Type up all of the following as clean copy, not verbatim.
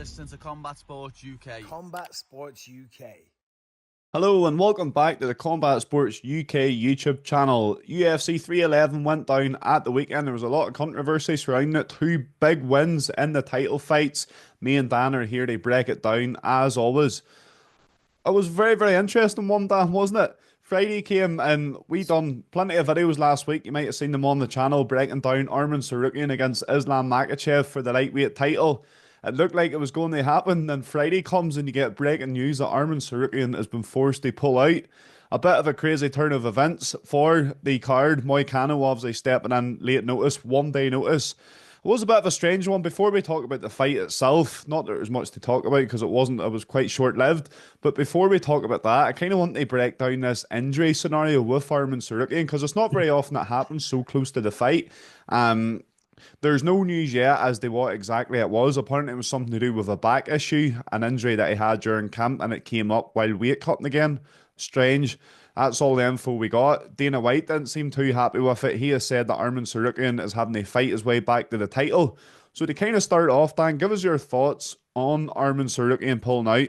listening to Combat Sports UK. Combat Sports UK. Hello and welcome back to the Combat Sports UK YouTube channel. UFC 311 went down at the weekend. There was a lot of controversy surrounding it. Two big wins in the title fights. Me and Dan are here to break it down as always. It was very, very interesting one, Dan, wasn't it? Friday came and we done plenty of videos last week. You might have seen them on the channel breaking down Arman Tsarukyan against Islam Makhachev for the lightweight title. It looked like it was going to happen. Then Friday comes and you get breaking news that Arman Tsarukyan has been forced to pull out. A bit of a crazy turn of events for the card. Moicano obviously stepping in late notice, 1 day notice. It was a bit of a strange one. Before we talk about the fight itself, not that there's much to talk about because it was quite short lived. But before we talk about that, I kind of want to break down this injury scenario with Arman Tsarukyan because it's not very often that happens so close to the fight. There's no news yet as to what exactly it was. Apparently, it was something to do with a back issue, an injury that he had during camp, and it came up while weight cutting again. Strange. That's all the info we got. Dana White didn't seem too happy with it. He has said that Arman Tsarukyan is having to fight his way back to the title. So to kind of start off, Dan, give us your thoughts on Arman Tsarukyan pulling out.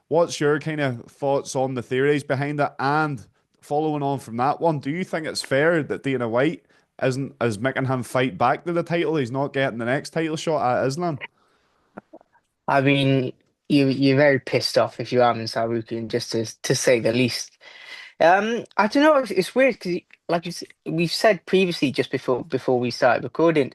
What's your kind of thoughts on the theories behind it? And following on from that one, do you think it's fair that Dana White is making him fight back to the title? He's not getting the next title shot at Islam. I mean, you're very pissed off if you're Armin Sarukian, just to say the least. I don't know. It's weird because, we've said previously, just before we started recording,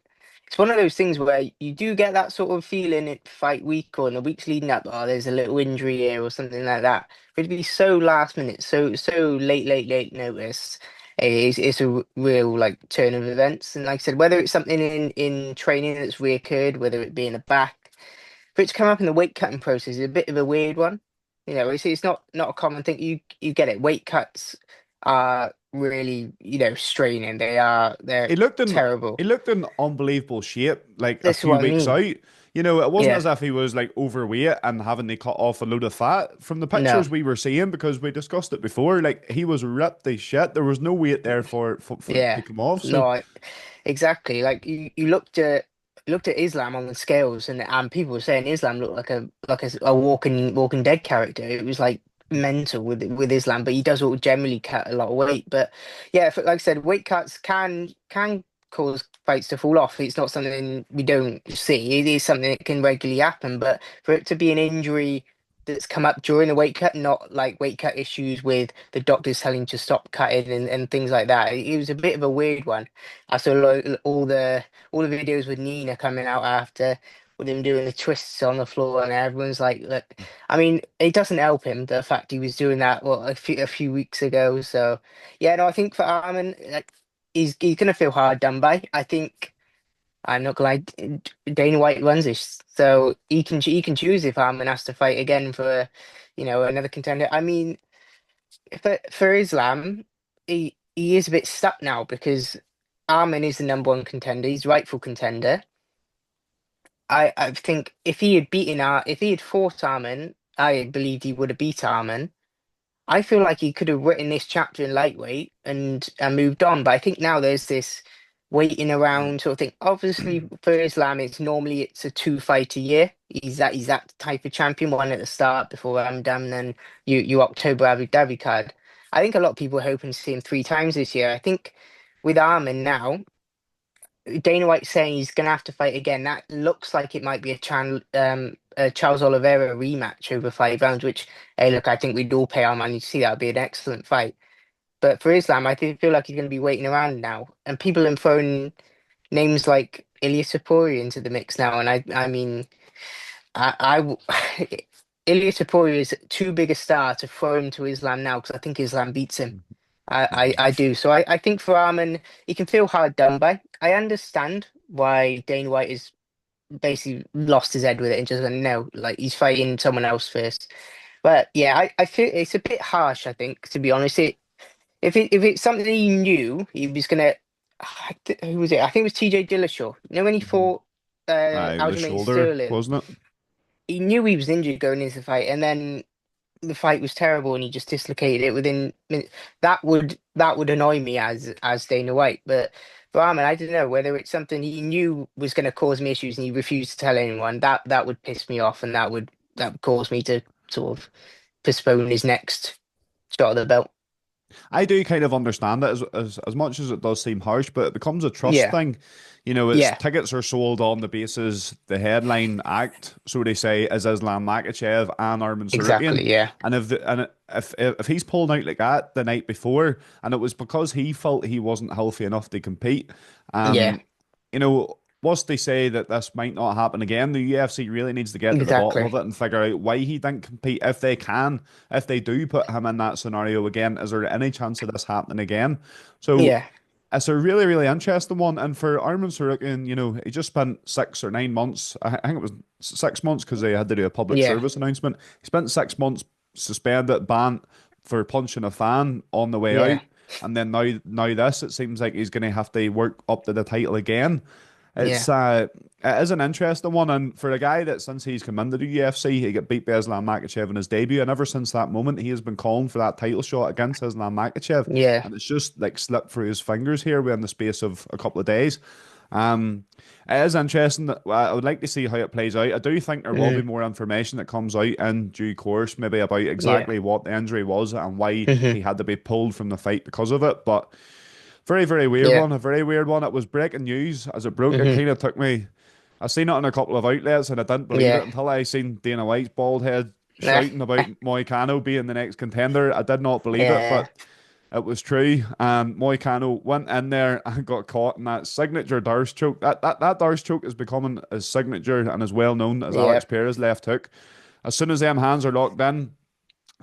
it's one of those things where you do get that sort of feeling at fight week or in the weeks leading up. Oh, there's a little injury here or something like that. But it'd be so last minute, so late notice. It's a real like turn of events, and like I said, whether it's something in training that's reoccurred, whether it be in the back, for it to come up in the weight cutting process is a bit of a weird one. It's not a common thing. You get it. Weight cuts are really, straining. They're He looked in terrible. he looked in unbelievable shape like a This is few what I weeks mean. out. It wasn't Yeah. as if he was like overweight and having to cut off a load of fat. From the No. pictures we were seeing, because we discussed it before, like he was ripped as shit. There was no weight there for it to Yeah. come off. So No. Exactly. Like you looked at Islam on the scales, and people were saying Islam looked like a walking dead character. It was like mental with Islam, but he does all generally cut a lot of weight. But yeah, like I said, weight cuts can cause fights to fall off. It's not something we don't see. It is something that can regularly happen, but for it to be an injury that's come up during the weight cut, not like weight cut issues with the doctors telling to stop cutting and things like that. It was a bit of a weird one. I saw all the videos with Nina coming out after with him doing the twists on the floor, and everyone's like, look, I mean, it doesn't help him the fact he was doing that a few weeks ago. So yeah, no, I think for Armin, like he's gonna feel hard done by. I think I'm not gonna lie, Dana White runs this, so he can choose if Armin has to fight again for, another contender. I mean, for Islam, he is a bit stuck now because Armin is the number one contender. He's rightful contender. I think if he had fought Armin, I believed he would have beat Armin. I feel like he could have written this chapter in lightweight and moved on. But I think now there's this waiting around sort of thing. Obviously, for Islam, it's a two-fight a year. He's that type of champion. One at the start before Ramadan, and then you October Abu Dhabi card. I think a lot of people are hoping to see him three times this year. I think with Armin now, Dana White saying he's going to have to fight again. That looks like it might be a Charles Oliveira rematch over 5 rounds. Which, hey, look, I think we'd all pay our money to see. That would be an excellent fight. But for Islam, feel like he's going to be waiting around now, and people have thrown names like Ilya Sapori into the mix now. And I mean, Ilya Sapori is too big a star to throw him to Islam now because I think Islam beats him. I do. So I think for Armin, he can feel hard done by. I understand why Dana White is basically lost his head with it and just went, no, like he's fighting someone else first. But yeah, I feel it's a bit harsh, I think, to be honest. If it's something he knew he was gonna, who was it? I think it was TJ Dillashaw. When he fought the Aljamain shoulder, Sterling, wasn't it? he knew he was injured going into the fight, and then the fight was terrible, and he just dislocated it within minutes. That would annoy me as Dana White. But for Armin, I don't know whether it's something he knew was going to cause me issues and he refused to tell anyone. That would piss me off, and that would cause me to sort of postpone his next shot of the belt. I do kind of understand it as much as it does seem harsh, but it becomes a trust Yeah, thing. You know, it's yeah, tickets are sold on the basis the headline act, so they say, is Islam Makhachev and Arman Sarukian. exactly. Yeah, And if he's pulling out like that the night before, and it was because he felt he wasn't healthy enough to compete, yeah, um, you know, whilst they say that this might not happen again, the UFC really needs to get to the bottom exactly. of it and figure out why he didn't compete. If they can, if they do put him in that scenario again, is there any chance of this happening again? So Yeah, it's a really, really interesting one. And for Arman Sarukian, you know, he just spent 6 or 9 months. I think it was 6 months because they had to do a public yeah, service announcement. He spent 6 months suspended, banned for punching a fan on the way yeah, out. And then now this, it seems like he's going to have to work up to the title again. yeah, It is an interesting one, and for a guy that since he's come into the UFC, he got beat by Islam Makhachev in his debut, and ever since that moment, he has been calling for that title shot against Islam Makhachev, yeah, and it's just like slipped through his fingers here within the space of a couple of days. Um, it is interesting that I would like to see how it plays out. I do think there will be mm, more information that comes out in due course, maybe about yeah, exactly what the injury was and why hmm he had to be pulled from the fight because of it, but. Very, very weird yeah, one. A very weird one. It was breaking news as it broke. It hmm kind of took me. I seen it on a couple of outlets and I didn't believe it yeah. until I seen Dana White's bald head shouting about Moicano being the next contender. I did not believe it, Yeah, but it was true. Moicano went in there and got caught in that signature Darce choke. That Darce choke is becoming as signature and as well known as yeah, Alex Perez left hook. As soon as them hands are locked in,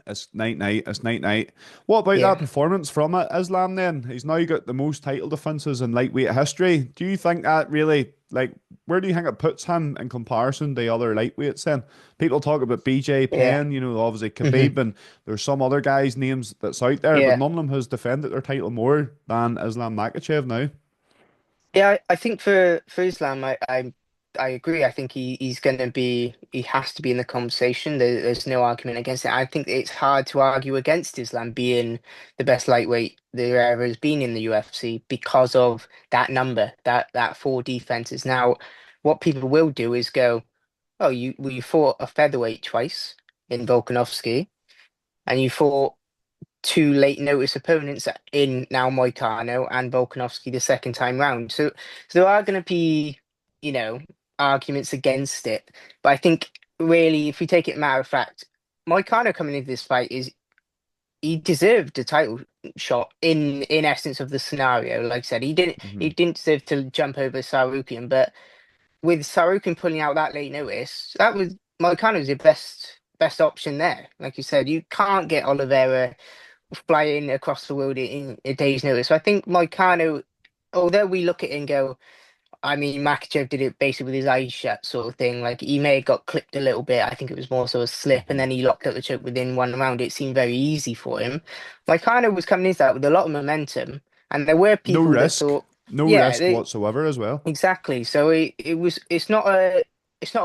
it's night night. It's night night. What about that yeah. performance from it, Islam then? He's now got the most title defenses in lightweight history. Do you think that really, like, where do you think it puts him in comparison to other lightweights then? People talk about BJ Yeah. Penn, you know, obviously hmm Khabib, and there's some other guys' names that's out there, but Yeah. none of them has defended their title more than Islam Makhachev now. Yeah, I think for Islam, I agree. I think he's gonna be he has to be in the conversation. There's no argument against it. I think it's hard to argue against Islam being the best lightweight there ever has been in the UFC because of that number, that four defenses. Now, what people will do is go, oh, you fought a featherweight twice in Volkanovski, and you fought two late notice opponents in now Moicano and Volkanovski the second time round. So there are going to be, you know, arguments against it. But I think really, if we take it matter of fact, Moicano coming into this fight is he deserved a title shot in essence of the scenario. Like I said, he Hmm. didn't deserve to jump over Sarukian, but with Sarukian pulling out that late notice, that was Moicano's your best option there. Like you said, you can't get Oliveira flying across the world in a day's notice. So I think Moicano, although we look at it and go, I mean, Makachev did it basically with his eyes shut, sort of thing. Like he may have got clipped a little bit. I think it was more so a slip, and Hmm. then he locked up the choke within one round. It seemed very easy for him. Moicano was coming into that with a lot of momentum, and there were No people that risk. thought, No yeah, risk whatsoever as well. exactly. So it's not a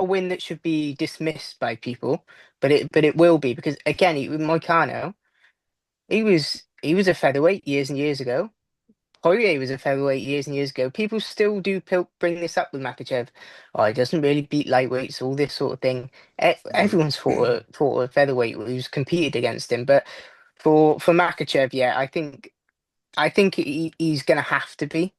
win that should be dismissed by people, but it will be because again, with Moicano. He was a featherweight years and years ago. Poirier was a featherweight years and years ago. People still do bring this up with Makachev. Oh, he doesn't really beat lightweights, all this sort of thing. Everyone's fought a featherweight who's competed against him. But for Makachev, yeah, I think he's gonna have to be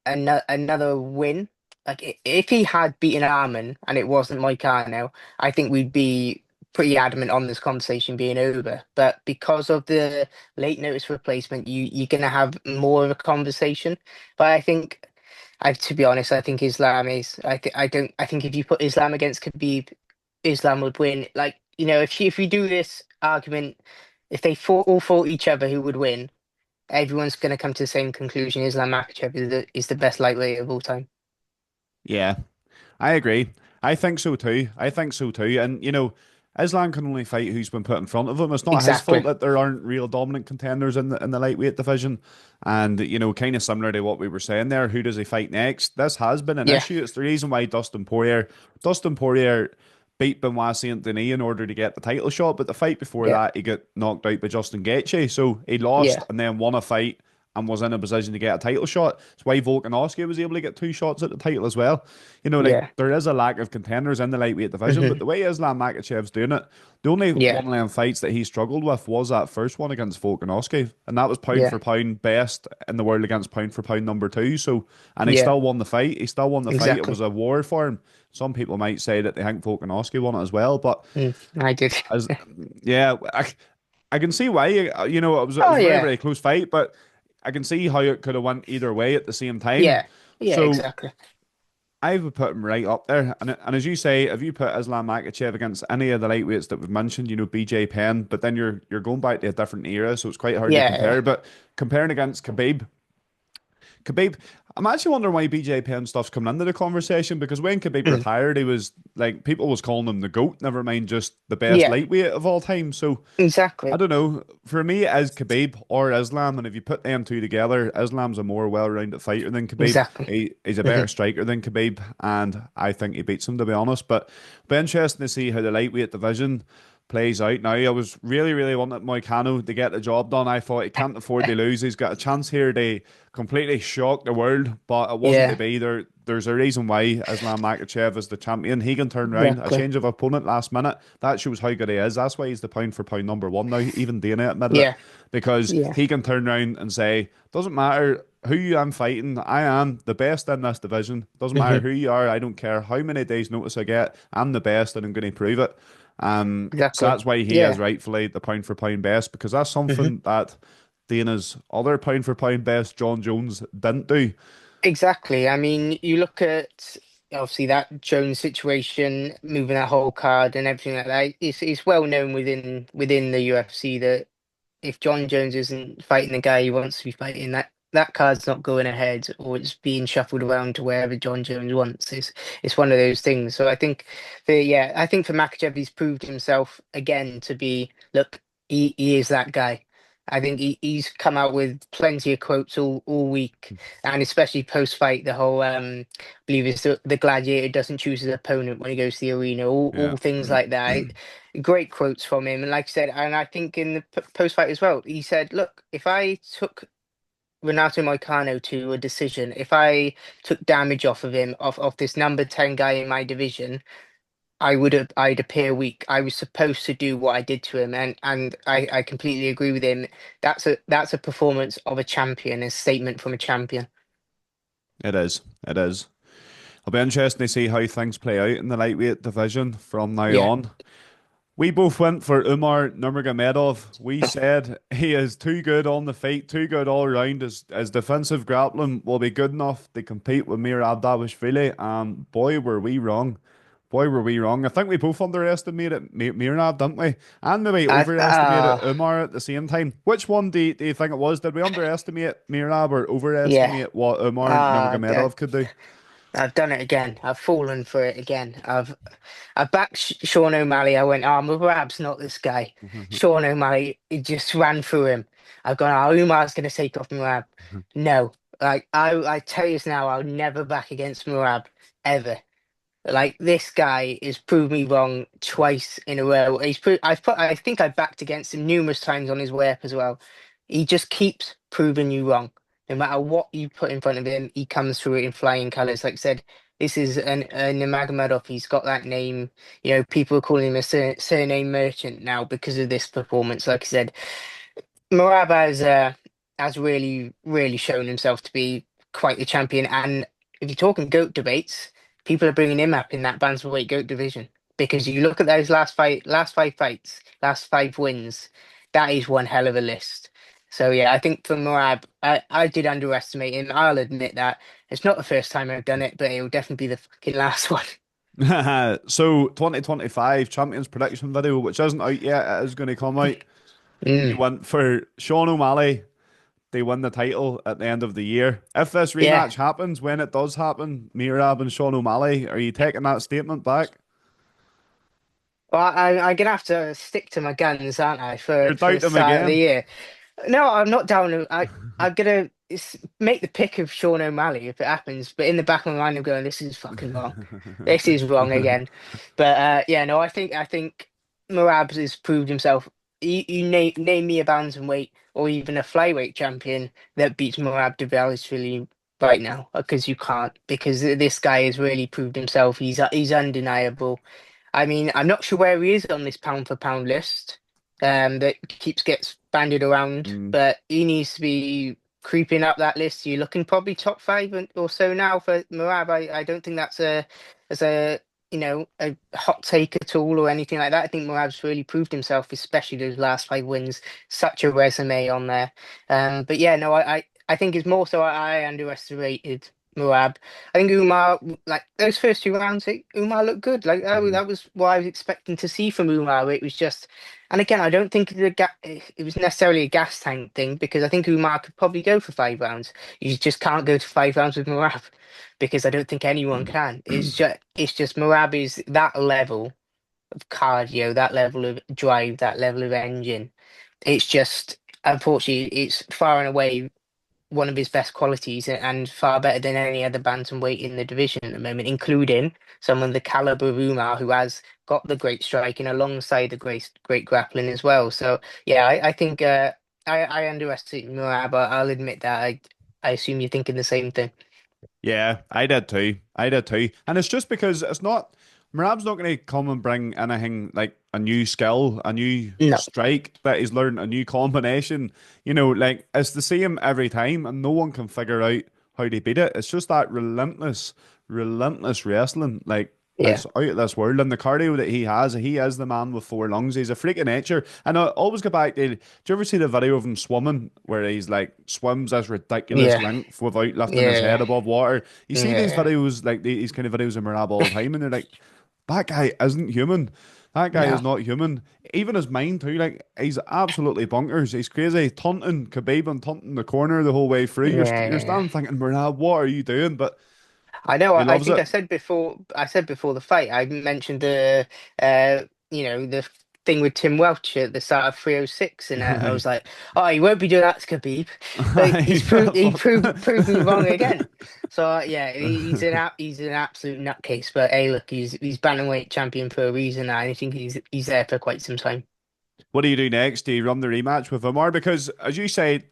another win. Like if he had beaten Arman and it wasn't Moicano, I think we'd be pretty adamant on this conversation being over. But because of the late notice replacement, you're gonna have more of a conversation. But I think, to be honest, I think Islam is. I don't. I think if you put Islam against Khabib, Islam would win. Like if we do this argument, if they all fought each other, who would win? Everyone's going to come to the same conclusion. Islam Makhachev is the best lightweight of all time. Yeah, I agree. I think so too. I think so too. And you know, Islam can only fight who's been put in front of him. It's not his fault Exactly. that there aren't real dominant contenders in the lightweight division. And you know, kind of similar to what we were saying there, who does he fight next? This has been an Yeah. issue. It's the reason why Dustin Poirier beat Benoit Saint Denis in order to get the title shot. But the fight before Yeah. that, he got knocked out by Justin Gaethje. So he lost Yeah. and then won a fight and was in a position to get a title shot. That's why Volkanovski was able to get 2 shots at the title as well. Like Yeah. there is a lack of contenders in the lightweight division, but Hmm. the way Islam Makhachev's doing it, the only Yeah. one of them fights that he struggled with was that first one against Volkanovski, and that was pound Yeah. for pound best in the world against pound for pound number two. So, and he Yeah. still won the fight. He still won the fight. It was Exactly. a war for him. Some people might say that they think Volkanovski won it as well, but I did. as yeah, I can see why. It Oh was a very yeah. very close fight, but I can see how it could have went either way at the same time. Yeah. Yeah. So Exactly. I would put him right up there. And as you say, if you put Islam Makhachev against any of the lightweights that we've mentioned, BJ Penn, but then you're going back to a different era, so it's quite hard to Yeah. compare. But comparing against Khabib, I'm actually wondering why BJ Penn stuff's coming into the conversation because when Khabib Mm. retired, he was like people was calling him the GOAT, never mind just the best Yeah. lightweight of all time. So I Exactly. don't know. For me, it is Khabib or Islam, and if you put them two together, Islam's a more well-rounded fighter than Khabib. Exactly. He's a Hmm. better striker than Khabib, and I think he beats him to be honest. But it'll be interesting to see how the lightweight division plays out. Now, I was really, really wanting Moicano to get the job done. I thought he can't afford to lose. He's got a chance here to completely shock the world, but it wasn't to Yeah. be. There's a reason why Islam Makhachev is the champion. He can turn around a Exactly. change of opponent last minute. That shows how good he is. That's why he's the pound for pound number one now. Even Dana admitted it Yeah. because Yeah. he can turn around and say, doesn't matter who I'm fighting, I am the best in this division. Doesn't matter Hmm. who you are. I don't care how many days notice I get. I'm the best and I'm going to prove it. So Exactly. that's why he is Yeah. rightfully the pound for pound best because that's Hmm. something that Dana's other pound for pound best, John Jones, didn't do. Exactly. I mean, you look at obviously that Jones situation, moving that whole card and everything like that. It's well known within the UFC that if John Jones isn't fighting the guy he wants to be fighting, that card's not going ahead, or it's being shuffled around to wherever John Jones wants. It's one of those things. So I think for Makhachev, he's proved himself again to be, look, he is that guy. I think he's come out with plenty of quotes all week, and especially post fight, the whole I believe it's the gladiator doesn't choose his opponent when he goes to the arena, Yeah. all things like that. Great quotes from him, and like I said, and I think in the post fight as well, he said, "Look, if I took Renato Moicano to a decision, if I took damage off of him, off this number 10 guy in my division, I'd appear weak. I was supposed to do what I did to him, and I completely agree with him. That's a performance of a champion, a statement from a champion. It is. It is. It'll be interesting to see how things play out in the lightweight division from now Yeah, on. We both went for Umar Nurmagamedov. We said he is too good on the feet, too good all around. His defensive grappling will be good enough to compete with Merab Dvalishvili. And boy, were we wrong. Boy, were we wrong. I think we both underestimated Merab, didn't we? And maybe I overestimated Umar at the same time. Which one do you think it was? Did we underestimate Merab or yeah. overestimate what Umar Ah, Nurmagomedov could do? I've done it again. I've fallen for it again. I backed Sean O'Malley. I went, oh, Merab's not this guy. Sean O'Malley, it just ran through him. I've gone, oh, Umar's going to take off Merab. No, like I tell you this now, I'll never back against Merab ever. Like this guy has proved me wrong twice in a row. I think I backed against him numerous times on his way up as well. He just keeps proving you wrong. No matter what you put in front of him, he comes through it in flying colours. Like I said, this is an Nurmagomedov. He's got that name. People are calling him a surname merchant now because of this performance. Like I said, Morab has really, really shown himself to be quite the champion. And if you're talking GOAT debates, people are bringing him up in that bantamweight GOAT division because you look at those last five fights, last five wins. That is one hell of a list. So yeah, I think for Morab, I did underestimate him. I'll admit that. It's not the first time I've done it, but it'll definitely be the fucking last one. So 2025 champions prediction video, which isn't out yet, it is going to come out. We Mm, went for Sean O'Malley. They win the title at the end of the year. If this yeah. rematch happens, when it does happen, Mirab and Sean O'Malley, are you taking that statement back? Well, I'm gonna have to stick to my guns, aren't I, You're for the doubting him start of the again. year? No, I'm not down. I'm gonna make the pick of Sean O'Malley if it happens. But in the back of my mind, I'm going, this is fucking wrong. This is wrong again. But yeah, no, I think Marabs has proved himself name me a bantamweight or even a flyweight champion that beats Merab Dvalishvili right now, because you can't, because this guy has really proved himself. He's undeniable. I mean, I'm not sure where he is on this pound for pound list, that gets bandied around, Mm. but he needs to be creeping up that list. You're looking probably top five or so now for Merab. I don't think that's as a a hot take at all or anything like that. I think Merab's really proved himself, especially those last five wins. Such a resume on there. But yeah, no, I think it's more so I underestimated Merab. I think Umar, like those first two rounds, Umar looked good. Like Mhm. that was what I was expecting to see from Umar. It was just, and again, I don't think it was necessarily a gas tank thing, because I think Umar could probably go for 5 rounds. You just can't go to 5 rounds with Merab, because I don't think anyone can. It's just Merab is that level of cardio, that level of drive, that level of engine. It's just, unfortunately, it's far and away one of his best qualities, and far better than any other bantamweight in the division at the moment, including someone the caliber of Umar, who has got the great striking alongside the great grappling as well. So yeah, I think I underestimate Merab, but I'll admit that. I assume you're thinking the same thing. Yeah, I did too. I did too. And it's just because it's not Marab's not going to come and bring anything like a new skill, a new No, strike that he's learned, a new combination. Like it's the same every time, and no one can figure out how to beat it. It's just that relentless wrestling. Like yeah, it's out of this world. And the cardio that he is the man with four lungs. He's a freak of nature. And I always go back to, do you ever see the video of him swimming where he's like swims this ridiculous yeah, length without lifting his head yeah, above water? You see these yeah. videos, like these kind of videos of Marab all the time, and they're like, that guy isn't human. That guy No, is not human. Even his mind too, like he's absolutely bonkers. He's crazy, taunting Khabib and taunting the corner the whole way through. yeah, You're yeah. standing thinking, Marab, what are you doing? But I know. he I loves think it. I said before. I said before the fight. I mentioned the thing with Tim Welch at the start of 306, and I Aye. was like, "Oh, he won't be doing that to Khabib." But Aye. he proved me wrong again. So yeah, he's an absolute nutcase. But hey, look, he's bantamweight champion for a reason, and I think he's there for quite some time. What do you do next? Do you run the rematch with Umar? Because as you say,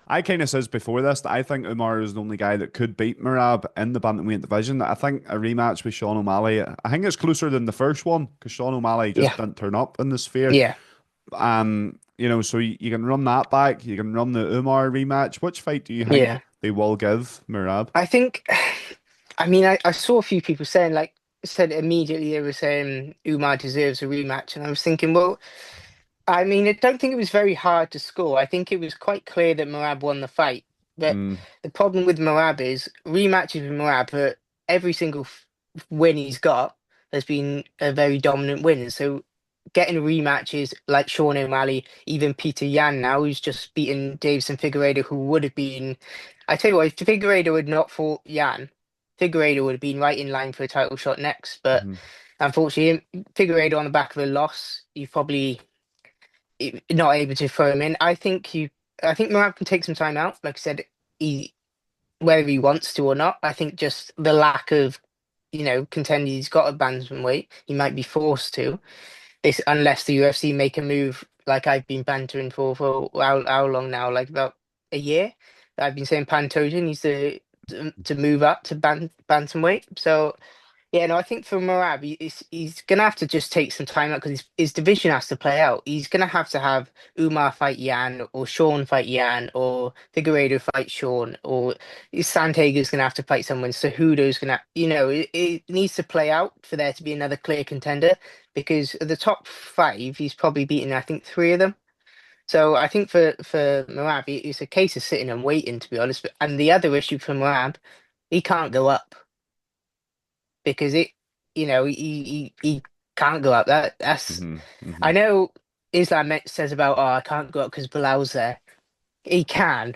I kind of says before this that I think Umar is the only guy that could beat Merab in the bantamweight division. I think a rematch with Sean O'Malley, I think it's closer than the first one because Sean O'Malley just Yeah, didn't turn up in the sphere. yeah, So you can run that back. You can run the Umar rematch. Which fight do you think yeah. they will give Merab? I think. I mean, I saw a few people saying said immediately they were saying Umar deserves a rematch, and I was thinking, well. I mean, I don't think it was very hard to score. I think it was quite clear that Moab won the fight. But Mm, the problem with Moab is rematches with Moab, but every single win he's got has been a very dominant win. So getting rematches like Sean O'Malley, even Peter Yan now, who's just beaten Davison Figueiredo, who would have been. I tell you what, if Figueiredo had not fought Yan, Figueiredo would have been right in line for a title shot next. But mhm, unfortunately, Figueiredo on the back of a loss, you probably not able to throw him in. I think Morab can take some time out. Like I said, he whether he wants to or not. I think just the lack of contenders he's got a bantamweight, he might be forced to. This unless the UFC make a move like I've been bantering for how long now? Like about a year. I've been saying Pantoja needs to move up to bantamweight. So yeah, no, I think for Morab, he's gonna have to just take some time out because his division has to play out. He's gonna have to have Umar fight Yan, or Sean fight Yan, or Figueiredo fight Sean, or Santager's gonna have to fight someone. Cejudo's gonna, it needs to play out for there to be another clear contender. Because of the top five, he's probably beaten, I think, three of them. So I think for Morab, it's a case of sitting and waiting, to be honest. And the other issue for Morab, he can't go up because he can't go up. That's mhm, I mhm. know Islam says about, oh, I can't go up because Bilal's there. He can,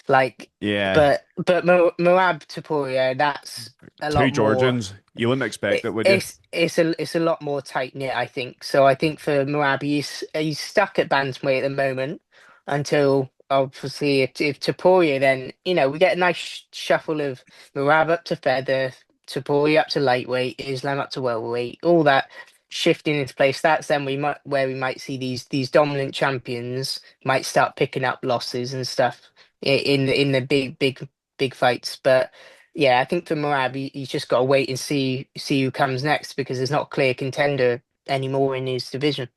like, Yeah, but Moab Taporia, that's a two lot more. Georgians. You wouldn't expect it, would you? It's a lot more tight knit, I think. So I think for Moab, he's stuck at bantamweight at the moment until obviously if Taporia, then we get a nice shuffle of Moab up to feather, Taporia up to lightweight, Islam up to welterweight, all that. shifting into place, that's then we might see these dominant champions might start picking up losses and stuff in the big fights. But yeah, I think for Merab, he's just got to wait and see who comes next because there's not a clear contender anymore in his division.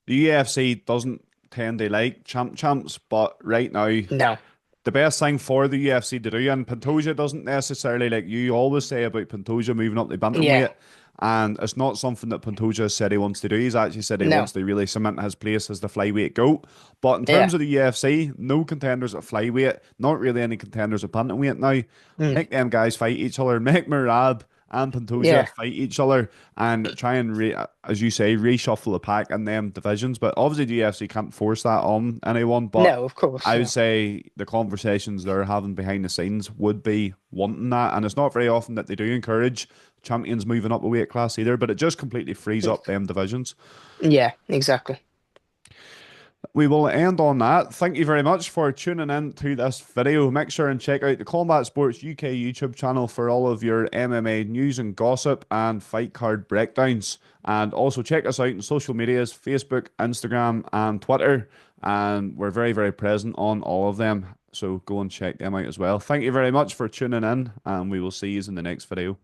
The UFC doesn't tend to like champs, but right now No, the best thing for the UFC to do, and Pantoja doesn't necessarily, like you always say about Pantoja moving up the yeah, bantamweight, and it's not something that Pantoja said he wants to do. He's actually said he no, wants to really cement his place as the flyweight GOAT. But in yeah, terms of the UFC, no contenders at flyweight, not really any contenders at bantamweight now. mm, Make them guys fight each other. Make Merab and Pantoja yeah, fight each other and try and, as you say, reshuffle the pack in them divisions. But obviously, the UFC can't force that on anyone. But no, of course, I would no. say the conversations they're having behind the scenes would be wanting that. And it's not very often that they do encourage champions moving up a weight class either, but it just completely frees up them divisions. Yeah, exactly. We will end on that. Thank you very much for tuning in to this video. Make sure and check out the Combat Sports UK YouTube channel for all of your MMA news and gossip and fight card breakdowns. And also check us out on social medias, Facebook, Instagram, and Twitter. And we're very, very present on all of them. So go and check them out as well. Thank you very much for tuning in, and we will see you in the next video.